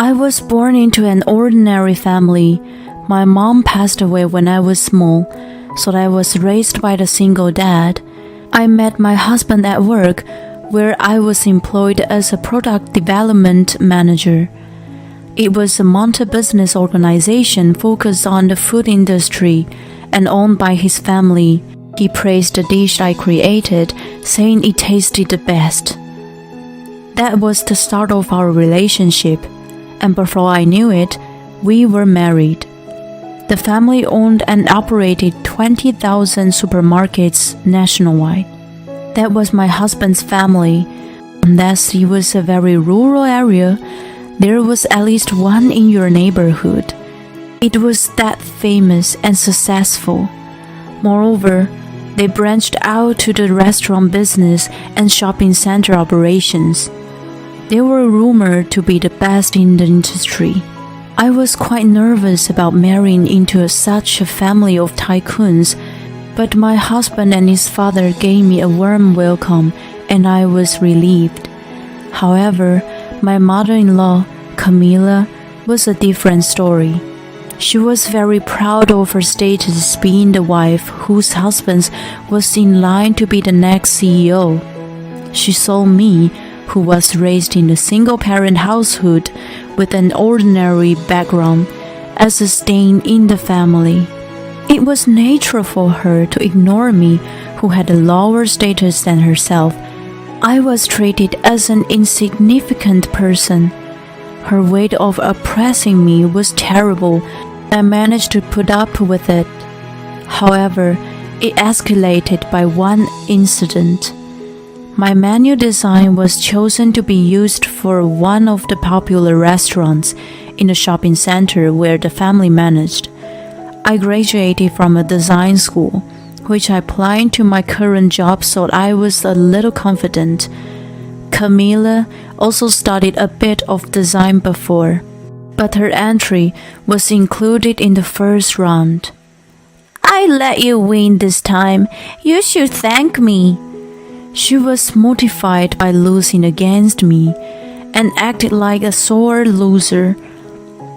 I was born into an ordinary family. My mom passed away when I was small, so I was raised by a single dad. I met my husband at work, where I was employed as a product development manager. It was a multi-business organization focused on the food industry and owned by his family. He praised the dish I created, saying it tasted the best. That was the start of our relationship, and before I knew it, we were married. The family owned and operated 20,000 supermarkets nationwide. That was my husband's family. Unless it was a very rural area, there was at least one in your neighborhood. It was that famous and successful. Moreover, they branched out to the restaurant business and shopping center operations. They were rumored to be the best in the industry. I was quite nervous about marrying into such a family of tycoons, but my husband and his father gave me a warm welcome, and I was relieved. However, my mother-in-law, Camila, was a different story. She was very proud of her status being the wife whose husband was in line to be the next CEO. She saw me, who was raised in a single-parent household with an ordinary background, as a stain in the family. It was natural for her to ignore me, who had a lower status than herself. I was treated as an insignificant person. Her way of oppressing me was terrible. I managed to put up with it. However, it escalated by one incident. My menu design was chosen to be used for one of the popular restaurants in the shopping center where the family managed. I graduated from a design school, which I applied to my current job, so I was a little confident. Camila also studied a bit of design before, but her entry was included in the first round. "I let you win this time. You should thank me." She was mortified by losing against me and acted like a sore loser.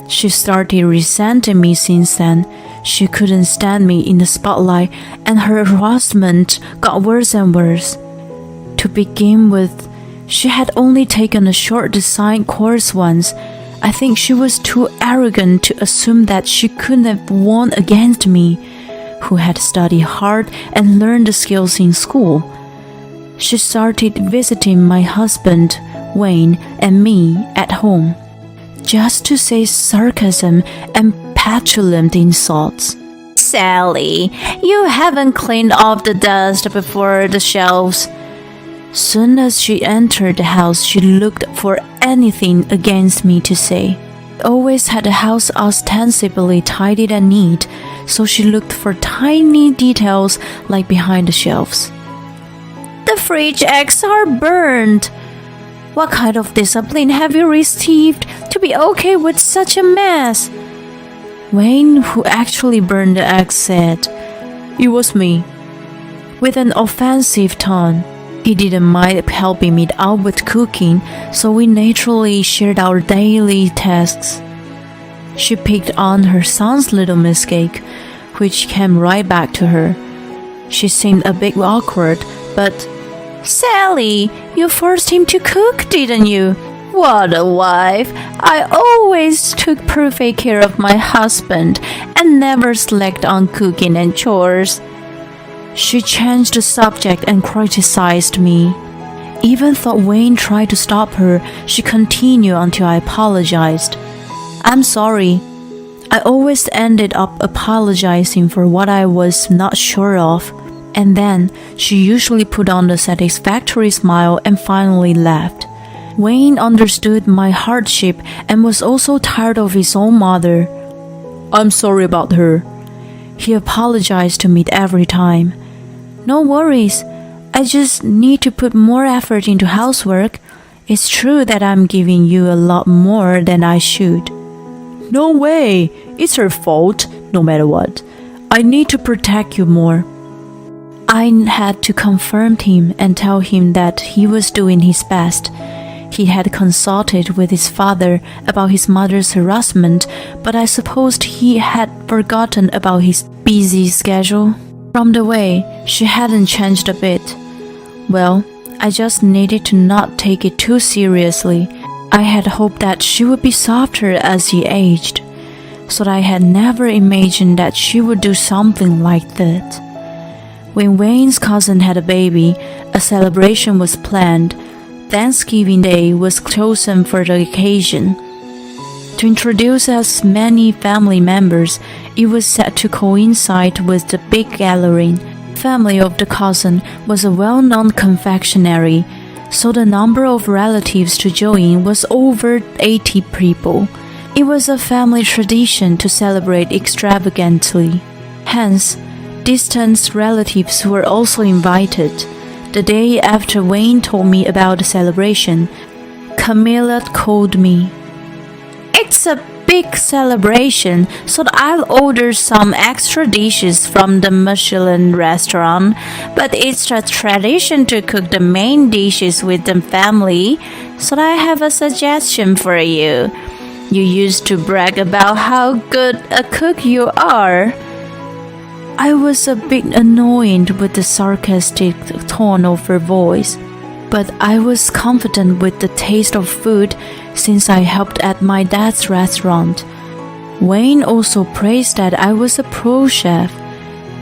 She started resenting me since then. She couldn't stand me in the spotlight, and her harassment got worse and worse. To begin with, she had only taken a short design course once. I think she was too arrogant to assume that she couldn't have won against me, who had studied hard and learned the skills in school. She started visiting my husband, Wayne, and me at home, just to say sarcasm and petulant insults. "Sally, you haven't cleaned off the dust before the shelves." Soon as she entered the house, she looked for anything against me to say. I always had the house ostensibly tidy and neat, so she looked for tiny details like behind the shelves. "The fridge eggs are burned. What kind of discipline have you received to be okay with such a mess?" Wayne, who actually burned the eggs, said, "It was me," with an offensive tone. He didn't mind helping me out with cooking, so we naturally shared our daily tasks. She picked on her son's little mistake, which came right back to her. She seemed a bit awkward, but, "Sally, you forced him to cook, didn't you? What a wife! I always took perfect care of my husband and never slacked on cooking and chores." She changed the subject and criticized me. Even though Wayne tried to stop her, she continued until I apologized. "I'm sorry." I always ended up apologizing for what I was not sure of, and then she usually put on a satisfactory smile and finally left. Wayne understood my hardship and was also tired of his own mother. "I'm sorry about her." He apologized to me every time. "No worries. I just need to put more effort into housework. It's true that I'm giving you a lot more than I should." "No way. It's her fault, no matter what. I need to protect you more." I had to confirm him and tell him that he was doing his best. He had consulted with his father about his mother's harassment, but I supposed he had forgotten about his busy schedule. From the way, she hadn't changed a bit. Well, I just needed to not take it too seriously. I had hoped that she would be softer as she aged, so I had never imagined that she would do something like that. When Wayne's cousin had a baby, a celebration was planned. Thanksgiving Day was chosen for the occasion. To introduce as many family members, it was set to coincide with the big gathering. The family of the cousin was a well-known confectionery, so the number of relatives to join was over 80 people. It was a family tradition to celebrate extravagantly. Hence, distant relatives were also invited. The day after Wayne told me about the celebration, Camila called me. "It's a big celebration, so I'll order some extra dishes from the Michelin restaurant, but it's a tradition to cook the main dishes with the family, so I have a suggestion for you. You used to brag about how good a cook you are." I was a bit annoyed with the sarcastic tone of her voice, but I was confident with the taste of food since I helped at my dad's restaurant. Wayne also praised that I was a pro chef.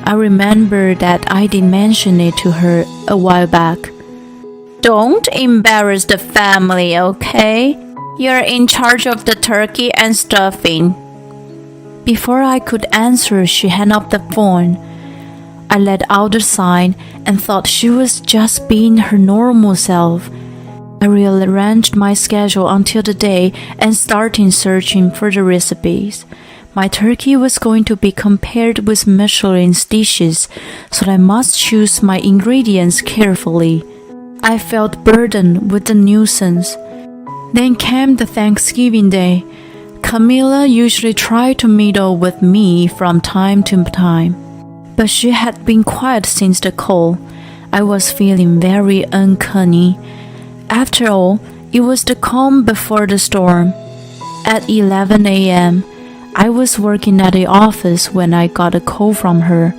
I remember that I did mention it to her a while back. "Don't embarrass the family, okay? You're in charge of the turkey and stuffing." Before I could answer, she hung up the phone. I let out a sigh and thought she was just being her normal self. I rearranged my schedule until the day and started searching for the recipes. My turkey was going to be compared with Michelin's dishes, so I must choose my ingredients carefully. I felt burdened with the nuisance. Then came the Thanksgiving Day. Camila usually tried to meddle with me from time to time, but she had been quiet since the call. I was feeling very uncanny. After all, it was the calm before the storm. At 11 a.m., I was working at the office when I got a call from her.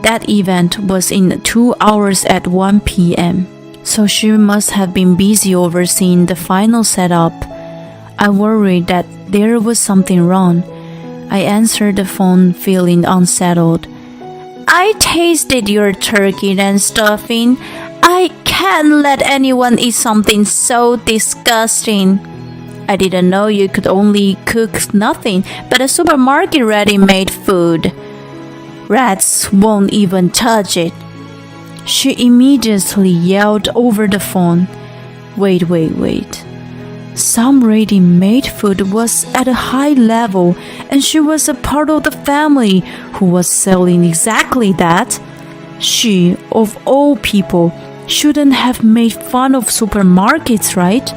That event was in 2 hours at 1 p.m., so she must have been busy overseeing the final setup. I worried that there was something wrong. I answered the phone feeling unsettled. "I tasted your turkey and stuffing. I can't let anyone eat something so disgusting. I didn't know you could only cook nothing but a supermarket ready-made food. Rats won't even touch it." She immediately yelled over the phone. Wait. Some ready-made food was at a high level, and she was a part of the family who was selling exactly that. She, of all people, shouldn't have made fun of supermarkets, right?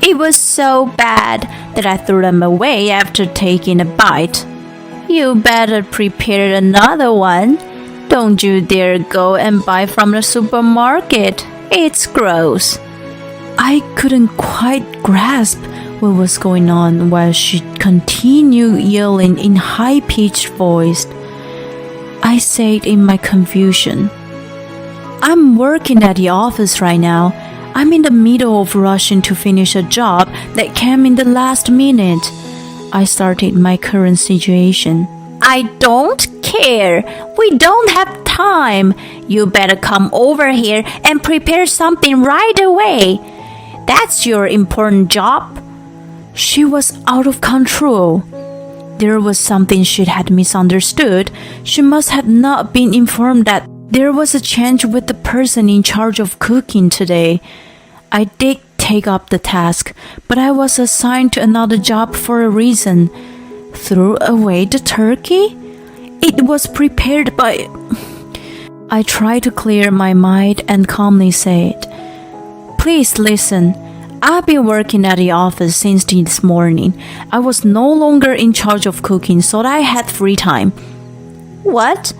"It was so bad that I threw them away after taking a bite." "You better prepare another one. Don't you dare go and buy from the supermarket. It's gross." I couldn't quite grasp what was going on while she continued yelling in high-pitched voice. I said in my confusion, "I'm working at the office right now. I'm in the middle of rushing to finish a job that came in the last minute." I started my current situation. "I don't care. We don't have time. You better come over here and prepare something right away. That's your important job." She was out of control. There was something she had misunderstood. She must have not been informed that there was a change with the person in charge of cooking today. I did take up the task, but I was assigned to another job for a reason. Throw away the turkey? It was prepared by... I tried to clear my mind and calmly said, "Please listen. I've been working at the office since this morning. I was no longer in charge of cooking, so I had free time." "What?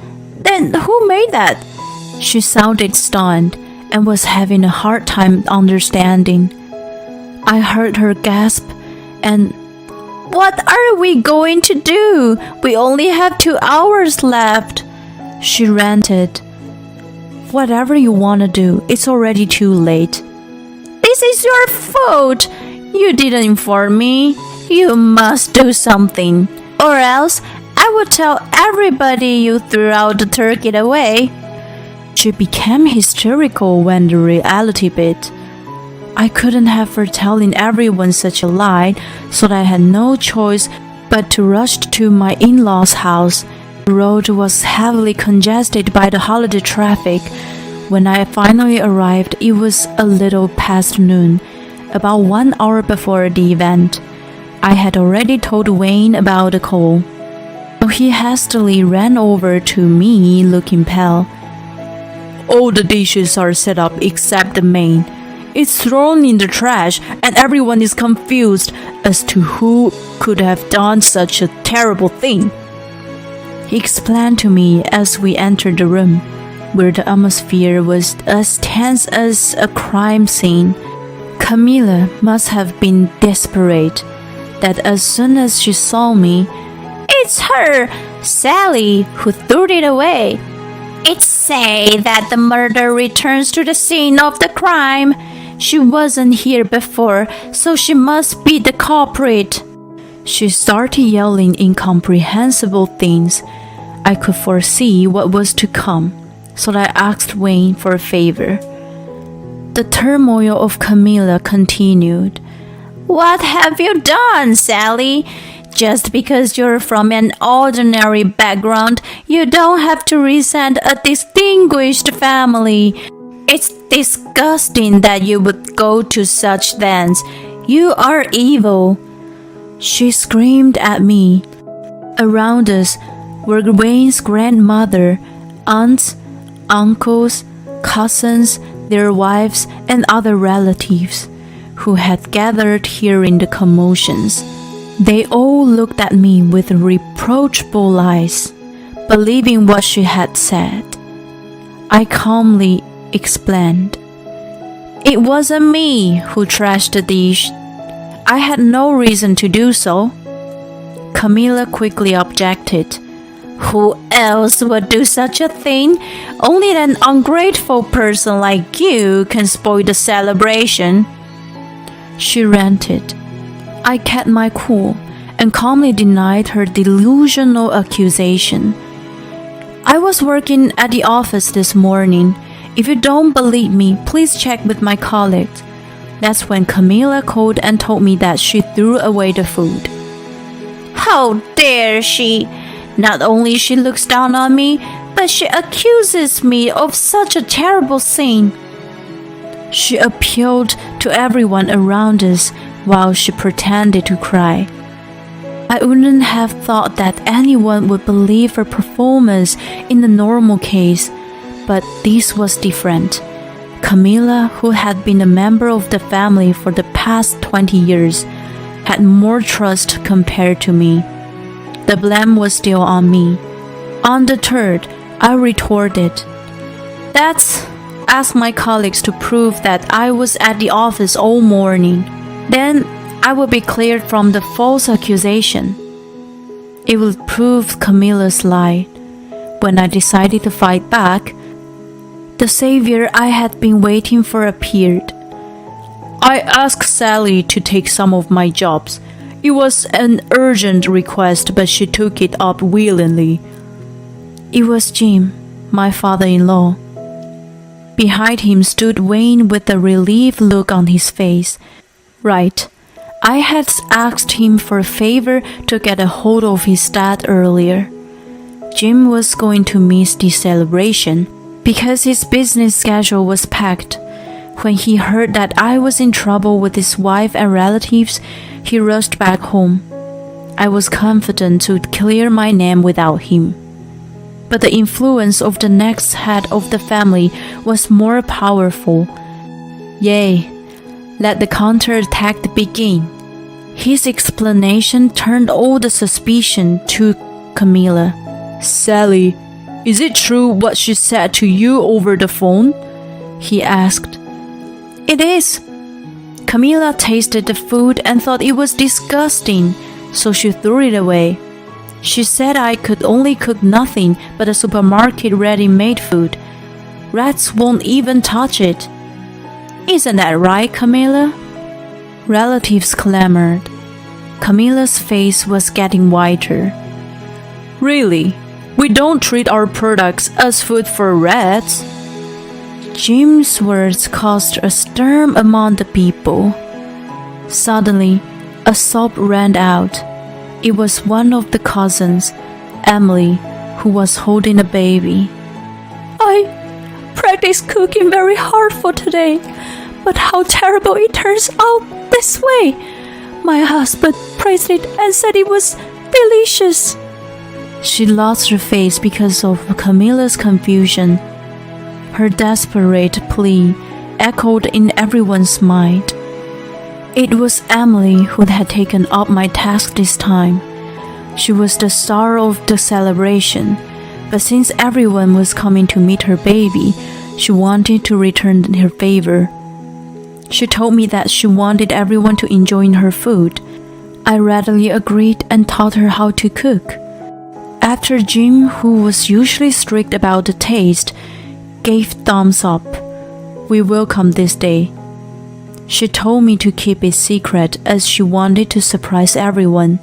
Then who made that?" She sounded stunned and was having a hard time understanding. I heard her gasp, and "What are we going to do? We only have 2 hours left," she ranted. "Whatever you want to do, it's already too late." "This is your fault. You didn't inform me. You must do something, or else I will tell everybody you threw out the turkey away." She became hysterical when the reality bit. I couldn't have her telling everyone such a lie, so I had no choice but to rush to my in-laws' house. The road was heavily congested by the holiday traffic. When I finally arrived, it was a little past noon, about 1 hour before the event. I had already told Wayne about the call. So he hastily ran over to me, looking pale. "All the dishes are set up except the main. It's thrown in the trash, and everyone is confused as to who could have done such a terrible thing," he explained to me as we entered the room, where the atmosphere was as tense as a crime scene. Camila must have been desperate, that as soon as she saw me, "It's her, Sally, who threw it away. It's say that the murderer returns to the scene of the crime. She wasn't here before, so she must be the culprit." She started yelling incomprehensible things. I could foresee what was to come, so I asked Wayne for a favor. The turmoil of Camila continued. "What have you done, Sally? Just because you're from an ordinary background, you don't have to resent a distinguished family. It's disgusting that you would go to such lengths. You are evil," she screamed at me. Around us were Wayne's grandmother, aunts, uncles, cousins, their wives, and other relatives, who had gathered hearing the commotions. They all looked at me with reproachful eyes, believing what she had said. I calmly explained. "It wasn't me who trashed the dish. I had no reason to do so." Camila quickly objected. "Who else would do such a thing? Only an ungrateful person like you can spoil the celebration," she ranted. I kept my cool and calmly denied her delusional accusation. "I was working at the office this morning. If you don't believe me, please check with my colleagues." That's when Camila called and told me that she threw away the food. "How dare she! Not only she looks down on me, but she accuses me of such a terrible sin." She appealed to everyone around us while she pretended to cry. I wouldn't have thought that anyone would believe her performance in a normal case, but this was different. Camila, who had been a member of the family for the past 20 years, had more trust compared to me. The blame was still on me. Undeterred, I retorted, Ask my colleagues to prove that I was at the office all morning. Then I will be cleared from the false accusation." It would prove Camila's lie. When I decided to fight back, the savior I had been waiting for appeared. "I asked Sally to take some of my jobs. It was an urgent request, but she took it up willingly." It was Jim, my father-in-law. Behind him stood Wayne with a relieved look on his face. Right. I had asked him for a favor to get a hold of his dad earlier. Jim was going to miss the celebration because his business schedule was packed. When he heard that I was in trouble with his wife and relatives, he rushed back home. I was confident to clear my name without him. But the influence of the next head of the family was more powerful. Yea, let the counterattack begin. His explanation turned all the suspicion to Camila. "Sally, is it true what she said to you over the phone?" he asked. "It is," Camila tasted the food and thought it was disgusting, so she threw it away. She said I could only cook nothing but a supermarket ready-made food. Rats won't even touch it. Isn't that right, Camila? Relatives clamored. Camila's face was getting whiter. Really? We don't treat our products as food for rats? Jim's words caused a stir among the people. Suddenly, a sob ran out. It was one of the cousins, Emily, who was holding a baby. I practiced cooking very hard for today, but how terrible it turns out this way. My husband praised it and said it was delicious. She lost her face because of Camila's confusion. Her desperate plea echoed in everyone's mind. It was Emily who had taken up my task this time. She was the star of the celebration, but since everyone was coming to meet her baby, she wanted to return her favor. She told me that she wanted everyone to enjoy her food. I readily agreed and taught her how to cook. After Jim, who was usually strict about the taste, gave thumbs up, we welcomed this day. She told me to keep it secret as she wanted to surprise everyone,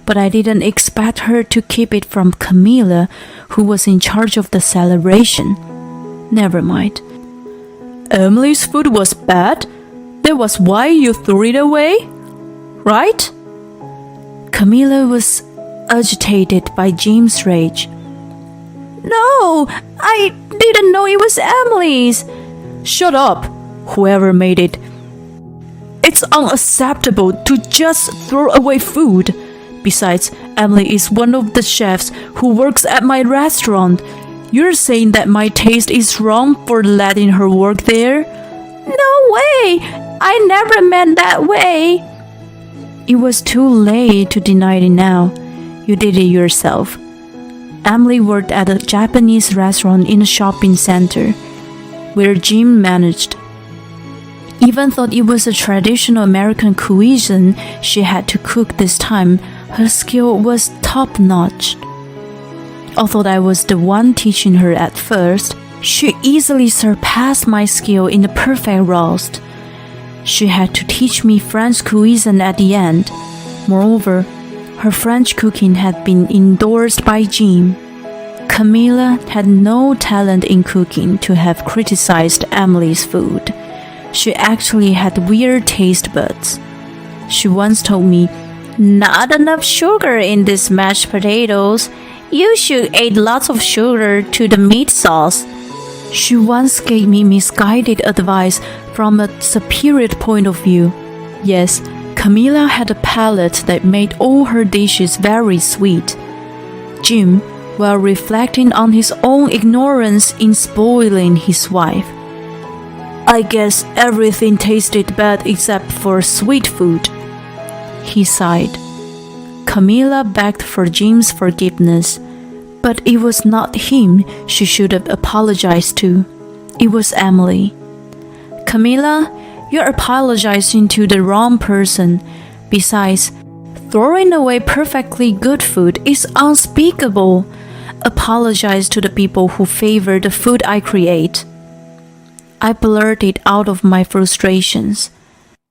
but I didn't expect her to keep it from Camila, who was in charge of the celebration. Never mind. Emily's food was bad? That was why you threw it away? Right? Camila was agitated by Jim's rage. No, I didn't know it was Emily's. Shut up, whoever made it. It's unacceptable to just throw away food. Besides, Emily is one of the chefs who works at my restaurant. You're saying that my taste is wrong for letting her work there? No way! I never meant that way. It was too late to deny it now. You did it yourself. Emily worked at a Japanese restaurant in a shopping center, where Jim managed. Even though it was a traditional American cuisine she had to cook this time, her skill was top-notch. Although I was the one teaching her at first, she easily surpassed my skill in the perfect roast. She had to teach me French cuisine at the end. Moreover, her French cooking had been endorsed by Jim. Camila had no talent in cooking to have criticized Emily's food. She actually had weird taste buds. She once told me, "Not enough sugar in these mashed potatoes. You should add lots of sugar to the meat sauce." She once gave me misguided advice from a superior point of view. Yes, Camila had a palate that made all her dishes very sweet. Jim, while reflecting on his own ignorance in spoiling his wife. I guess everything tasted bad except for sweet food, he sighed. Camila begged for Jim's forgiveness, but it was not him she should have apologized to. It was Emily. Camila, you're apologizing to the wrong person. Besides, throwing away perfectly good food is unspeakable. Apologize to the people who favor the food I create. I blurted out of my frustrations.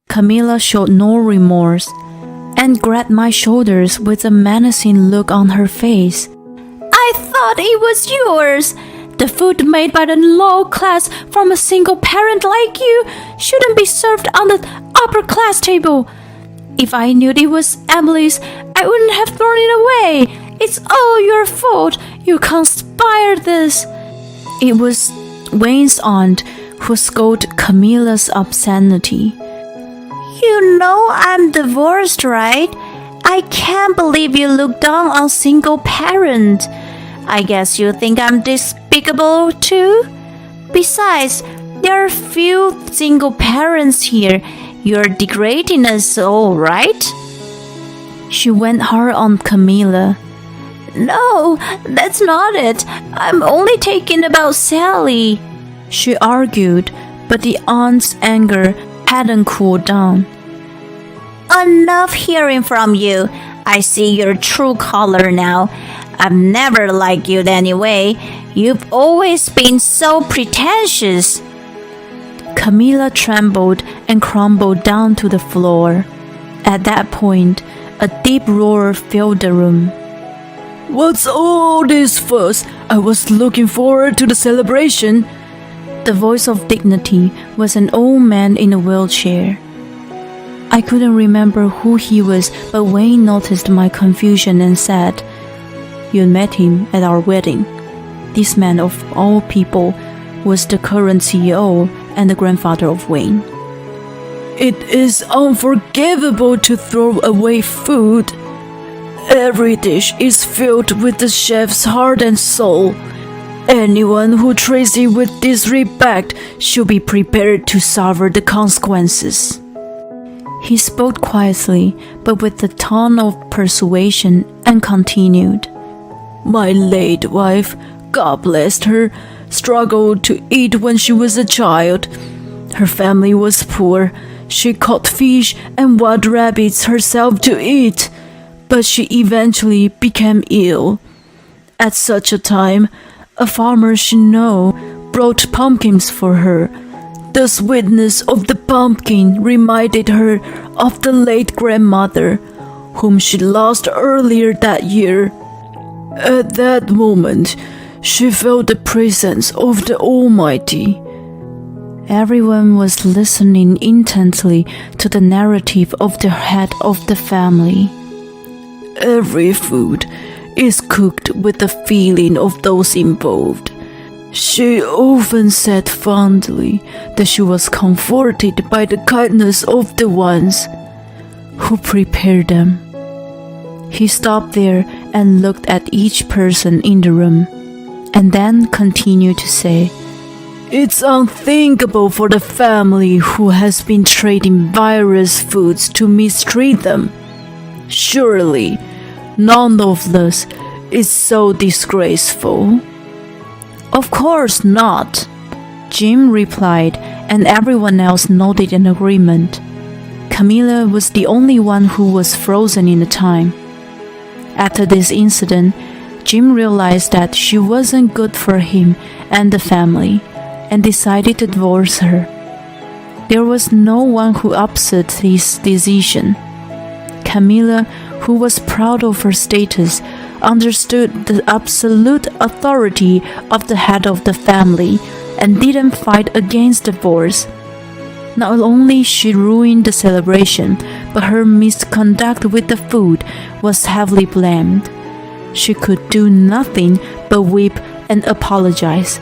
Camila showed no remorse and grabbed my shoulders with a menacing look on her face. I thought it was yours. The food made by the low class from a single parent like you shouldn't be served on the upper class table. If I knew it was Emily's, I wouldn't have thrown it away. It's all your fault. You conspired this. It was Wayne's aunt who scolded Camila's obscenity. You know I'm divorced, right? I can't believe you look down on single parent. I guess you think I'm despicable too? Besides, there are few single parents here. You're degrading us all, right? She went hard on Camila. No, that's not it. I'm only thinking about Sally, she argued, but the aunt's anger hadn't cooled down. Enough hearing from you. I see your true color now. I've never liked you anyway. You've always been so pretentious. Camila trembled and crumbled down to the floor. At that point, a deep roar filled the room. What's all this fuss? I was looking forward to the celebration. The voice of dignity was an old man in a wheelchair. I couldn't remember who he was, but Wayne noticed my confusion and said, "You met him at our wedding." This man of all people was the current CEO and the grandfather of Wayne. It is unforgivable to throw away food. Every dish is filled with the chef's heart and soul. Anyone who treats it with disrespect should be prepared to suffer the consequences. He spoke quietly, but with the tone of persuasion, and continued. My late wife, God bless her, struggled to eat when she was a child. Her family was poor. She caught fish and wild rabbits herself to eat, but she eventually became ill. At such a time, a farmer she knew brought pumpkins for her. The sweetness of the pumpkin reminded her of the late grandmother, whom she lost earlier that year. At that moment, she felt the presence of the Almighty. Everyone was listening intently to the narrative of the head of the family. Every food is cooked with the feeling of those involved. She often said fondly that she was comforted by the kindness of the ones who prepared them. He stopped there and looked at each person in the room, and then continued to say, It's unthinkable for the family who has been trading various foods to mistreat them. Surely, none of this is so disgraceful. Of course not, Jim replied, and everyone else nodded in agreement. Camila was the only one who was frozen in time. After this incident, Jim realized that she wasn't good for him and the family, and decided to divorce her. There was no one who upset his decision. Camila, who was proud of her status, understood the absolute authority of the head of the family and didn't fight against divorce. Not only she ruined the celebration, but her misconduct with the food was heavily blamed. She could do nothing but weep and apologize.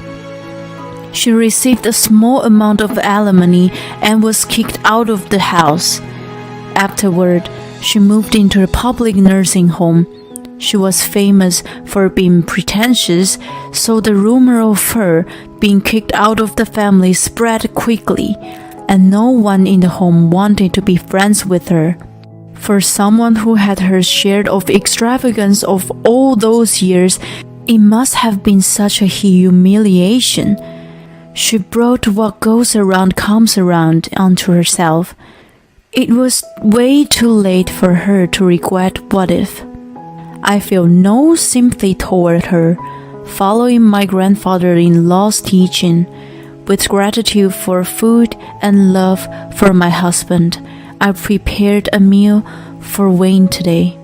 She received a small amount of alimony and was kicked out of the house. Afterward, she moved into a public nursing home. She was famous for being pretentious, so the rumor of her being kicked out of the family spread quickly, and no one in the home wanted to be friends with her. For someone who had her share of extravagance of all those years, it must have been such a humiliation. She brought what goes around comes around onto herself. It was way too late for her to regret what if. I feel no sympathy toward her, following my grandfather-in-law's teaching. With gratitude for food and love for my husband, I prepared a meal for Wayne today.